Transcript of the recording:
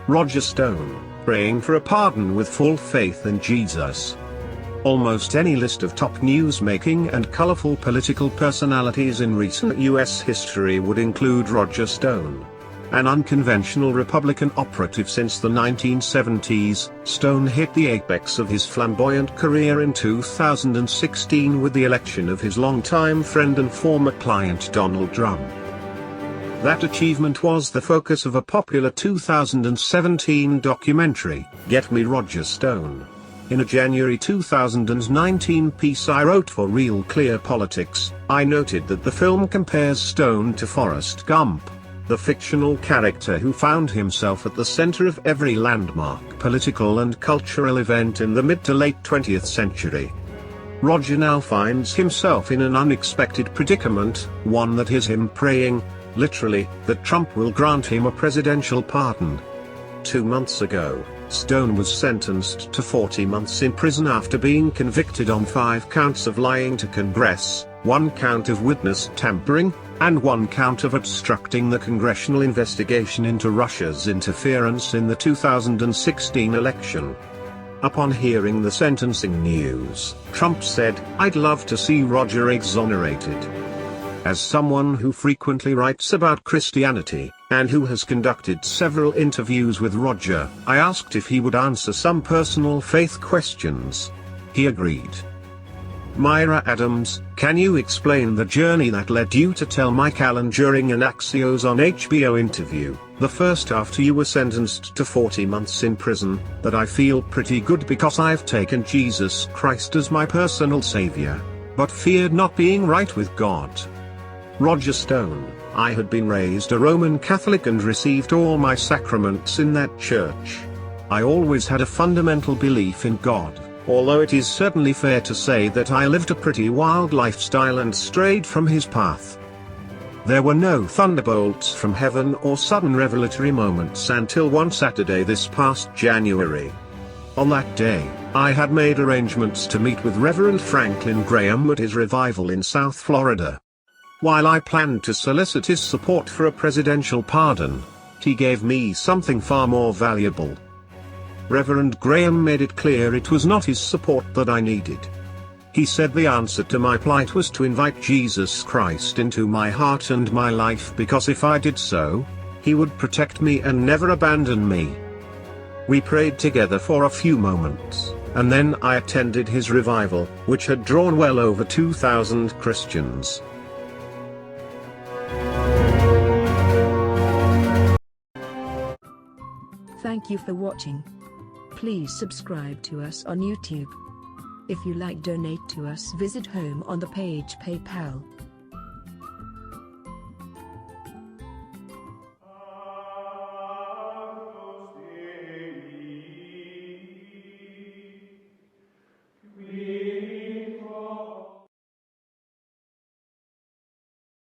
Roger Stone, praying for a pardon with full faith in Jesus. Almost any list of top newsmaking and colorful political personalities in recent U.S. history would include Roger Stone. An unconventional Republican operative since the 1970s, Stone hit the apex of his flamboyant career in 2016 with the election of his longtime friend and former client Donald Trump. That achievement was the focus of a popular 2017 documentary, Get Me Roger Stone. In a January 2019 piece I wrote for Real Clear Politics, I noted that the film compares Stone to Forrest Gump, the fictional character who found himself at the center of every landmark political and cultural event in the mid to late 20th century. Roger now finds himself in an unexpected predicament, one that is him praying, literally, that Trump will grant him a presidential pardon. 2 months ago, Stone was sentenced to 40 months in prison after being convicted on 5 counts of lying to Congress, 1 count of witness tampering, and 1 count of obstructing the congressional investigation into Russia's interference in the 2016 election. Upon hearing the sentencing news, Trump said, "I'd love to see Roger exonerated." As someone who frequently writes about Christianity, and who has conducted several interviews with Roger, I asked if he would answer some personal faith questions. He agreed. Myra Adams, can you explain the journey that led you to tell Mike Allen during an Axios on HBO interview, the first after you were sentenced to 40 months in prison, that I feel pretty good because I've taken Jesus Christ as my personal savior, but feared not being right with God? Roger Stone, I had been raised a Roman Catholic and received all my sacraments in that church. I always had a fundamental belief in God, although it is certainly fair to say that I lived a pretty wild lifestyle and strayed from his path. There were no thunderbolts from heaven or sudden revelatory moments until one Saturday this past January. On that day, I had made arrangements to meet with Reverend Franklin Graham at his revival in South Florida. While I planned to solicit his support for a presidential pardon, he gave me something far more valuable. Reverend Graham made it clear it was not his support that I needed. He said the answer to my plight was to invite Jesus Christ into my heart and my life, because if I did so, he would protect me and never abandon me. We prayed together for a few moments, and then I attended his revival, which had drawn well over 2,000 Christians. Thank you for watching. Please subscribe to us on YouTube. If you like, donate to us, visit home on the page PayPal.